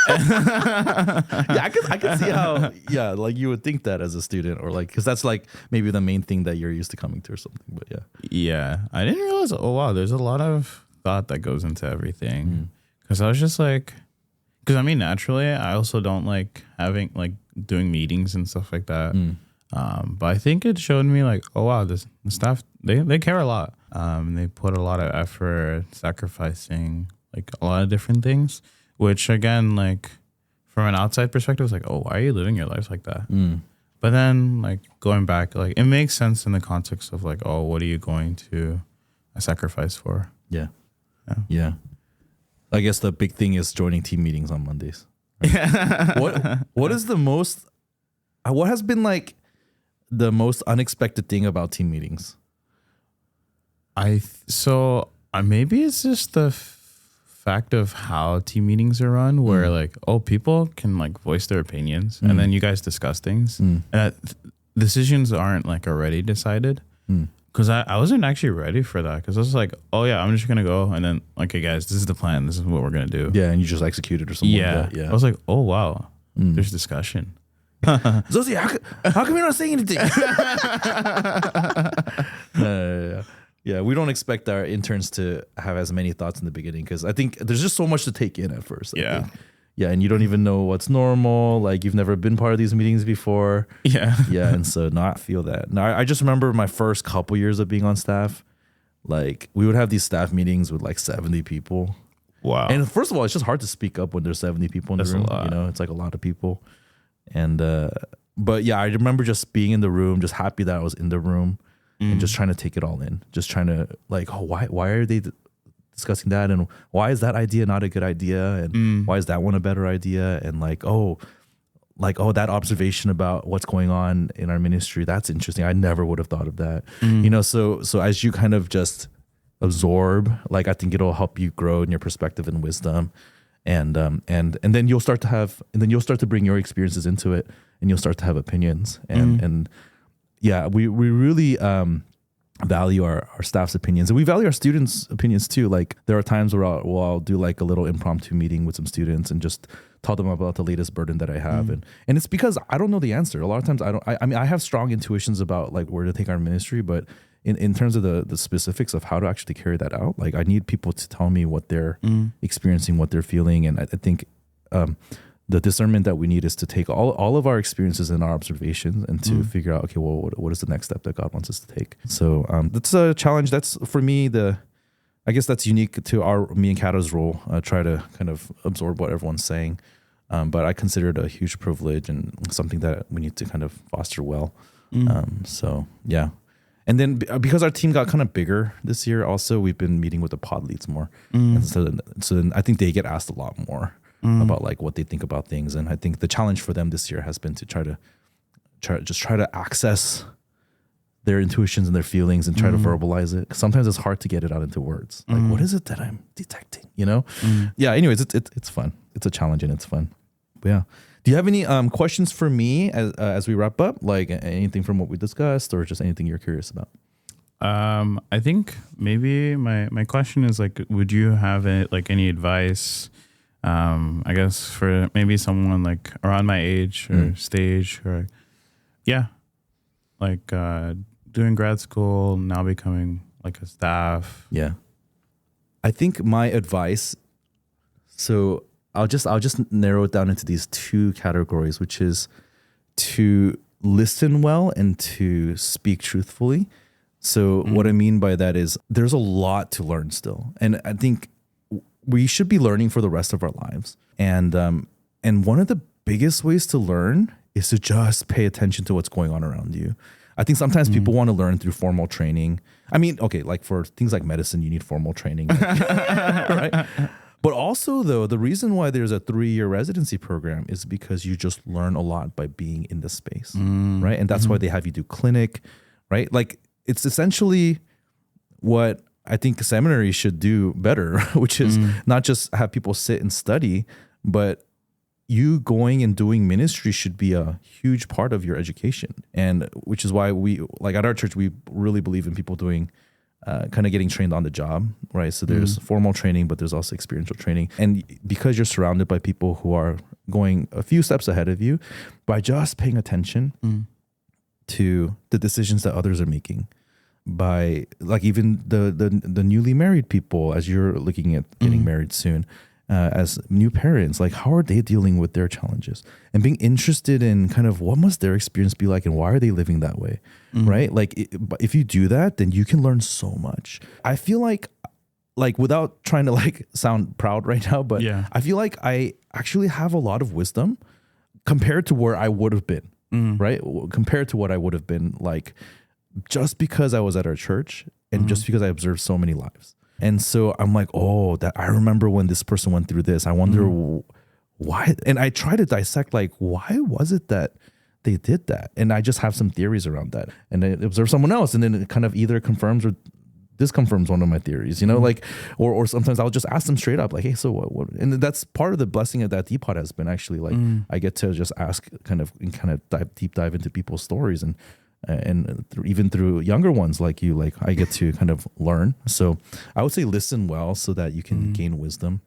Yeah, I can see how, yeah, like you would think that as a student, or like, because that's like maybe the main thing that you're used to coming to or something. But yeah, I didn't realize, oh wow, there's a lot of thought that goes into everything. Because I was just like, because I mean, naturally, I also don't like having like doing meetings and stuff like that. But I think it showed me like, oh wow, the staff, they care a lot. They put a lot of effort, sacrificing like a lot of different things, which again, like from an outside perspective, it's like, oh, why are you living your life like that? But then like going back, like it makes sense in the context of like, oh, what are you going to sacrifice for? Yeah. I guess the big thing is joining team meetings on Mondays. Right? What has been like the most unexpected thing about team meetings? Maybe it's just the fact of how team meetings are run, where like, oh, people can like voice their opinions and then you guys discuss things and that decisions aren't like already decided. Because I wasn't actually ready for that, because I was like, oh yeah, I'm just gonna go and then, okay guys, this is the plan, this is what we're gonna do. Yeah, and you just execute it or something like that. Yeah. I was like, oh wow, there's discussion. Josie, how come you're not saying anything? Yeah, we don't expect our interns to have as many thoughts in the beginning because I think there's just so much to take in at first. I think. Yeah, and you don't even know what's normal. Like you've never been part of these meetings before. Yeah. Yeah, and so not feel that. Now, I just remember my first couple years of being on staff. Like we would have these staff meetings with like 70 people. Wow. And first of all, it's just hard to speak up when there's 70 people in the room. You know, it's like a lot of people. And but yeah, I remember just being in the room, just happy that I was in the room. And just trying to take it all in, just trying to like, oh, why are they discussing that, and why is that idea not a good idea, and why is that one a better idea, and like that observation about what's going on in our ministry, that's interesting. I never would have thought of that, you know. So as you kind of just absorb, like I think it'll help you grow in your perspective and wisdom, and then you'll start to bring your experiences into it, and you'll start to have opinions, and yeah, we really value our staff's opinions, and we value our students' opinions too. Like there are times where I'll do like a little impromptu meeting with some students and just tell them about the latest burden that I have, and it's because I don't know the answer. A lot of times I mean I have strong intuitions about like where to take our ministry, but in terms of the specifics of how to actually carry that out, like I need people to tell me what they're experiencing, what they're feeling, and I think the discernment that we need is to take all of our experiences and our observations and to figure out, okay, well, what is the next step that God wants us to take? So that's a challenge. That's for me, I guess that's unique to me and Kata's role. Try to kind of absorb what everyone's saying. But I consider it a huge privilege and something that we need to kind of foster well. So yeah. And then because our team got kind of bigger this year, also we've been meeting with the pod leads more. And so then I think they get asked a lot more about like what they think about things. And I think the challenge for them this year has been to try to access their intuitions and their feelings and try to verbalize it. 'Cause sometimes it's hard to get it out into words. Like, what is it that I'm detecting? You know? Yeah. Anyways, it's fun. It's a challenge and it's fun. But yeah. Do you have any questions for me as we wrap up? Like anything from what we discussed, or just anything you're curious about? I think maybe my question is like, would you have any advice? I guess for maybe someone like around my age or stage, or like doing grad school, now becoming like a staff. Yeah. I think my advice, so I'll just narrow it down into these two categories, which is to listen well and to speak truthfully. So what I mean by that is there's a lot to learn still. And I think we should be learning for the rest of our lives. And one of the biggest ways to learn is to just pay attention to what's going on around you. I think sometimes people want to learn through formal training. I mean, okay, like for things like medicine, you need formal training, right? But also though, the reason why there's a 3-year residency program is because you just learn a lot by being in the space, right? And that's why they have you do clinic, right? Like it's essentially what I think seminary should do better, which is not just have people sit and study, but you going and doing ministry should be a huge part of your education. And which is why we, like at our church, we really believe in people doing kind of getting trained on the job, right? So there's formal training, but there's also experiential training. And because you're surrounded by people who are going a few steps ahead of you, by just paying attention to the decisions that others are making, by like even the newly married people, as you're looking at getting married soon, as new parents, like how are they dealing with their challenges, and being interested in kind of what must their experience be like and why are they living that way, right? Like if you do that, then you can learn so much. I feel like without trying to like sound proud right now, but I feel like I actually have a lot of wisdom compared to where I would have been, right? Compared to what I would have been like, just because I was at our church and just because I observed so many lives. And so I'm like, oh, that I remember when this person went through this. I wonder why. And I try to dissect, like, why was it that they did that? And I just have some theories around that. And I observe someone else, and then it kind of either confirms or disconfirms one of my theories, you know, like, or sometimes I'll just ask them straight up, like, hey, so what? And that's part of the blessing of that dPod has been actually like, I get to just ask kind of deep dive into people's stories, and even through younger ones like you, like I get to kind of learn. So I would say listen well so that you can gain wisdom.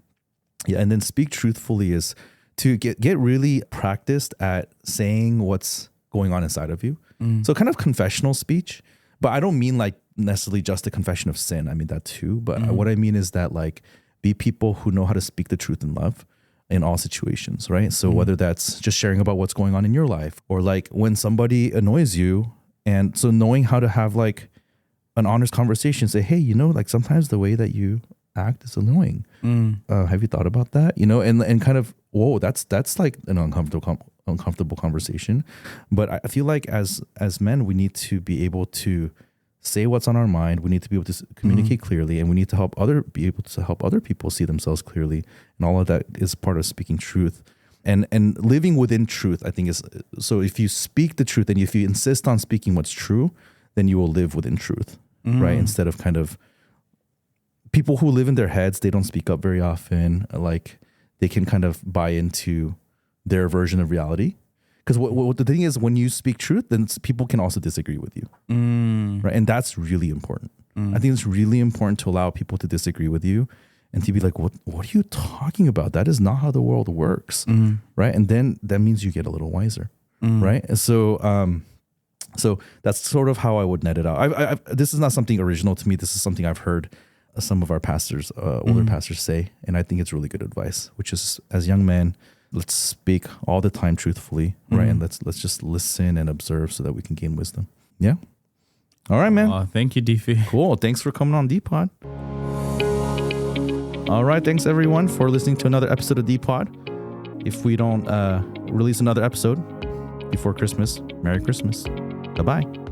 Yeah. And then speak truthfully is to get really practiced at saying what's going on inside of you. So kind of confessional speech, but I don't mean like necessarily just a confession of sin. I mean that too. But what I mean is that like be people who know how to speak the truth in love in all situations, right? So whether that's just sharing about what's going on in your life, or like when somebody annoys you, and so knowing how to have like an honest conversation, say, hey, like sometimes the way that you act is annoying. Have you thought about that? And kind of, whoa, that's like an uncomfortable conversation. But I feel like as men, we need to be able to say what's on our mind. We need to be able to communicate clearly, and we need to be able to help other people see themselves clearly. And all of that is part of speaking truth. And living within truth, I think, is so. If you speak the truth and if you insist on speaking what's true, then you will live within truth, right? Instead of kind of people who live in their heads, they don't speak up very often. Like they can kind of buy into their version of reality. Because what the thing is, when you speak truth, then people can also disagree with you, right? And that's really important. I think it's really important to allow people to disagree with you and to be like, what are you talking about? That is not how the world works, right? And then that means you get a little wiser, right? And so that's sort of how I would net it out. This is not something original to me. This is something I've heard some of our pastors, older pastors say, and I think it's really good advice, which is, as young men, let's speak all the time truthfully, right? And let's just listen and observe so that we can gain wisdom. Yeah. All right, man. Thank you, DP. Cool. Thanks for coming on dPod. All right. Thanks, everyone, for listening to another episode of dPod. If we don't release another episode before Christmas, Merry Christmas. Bye-bye.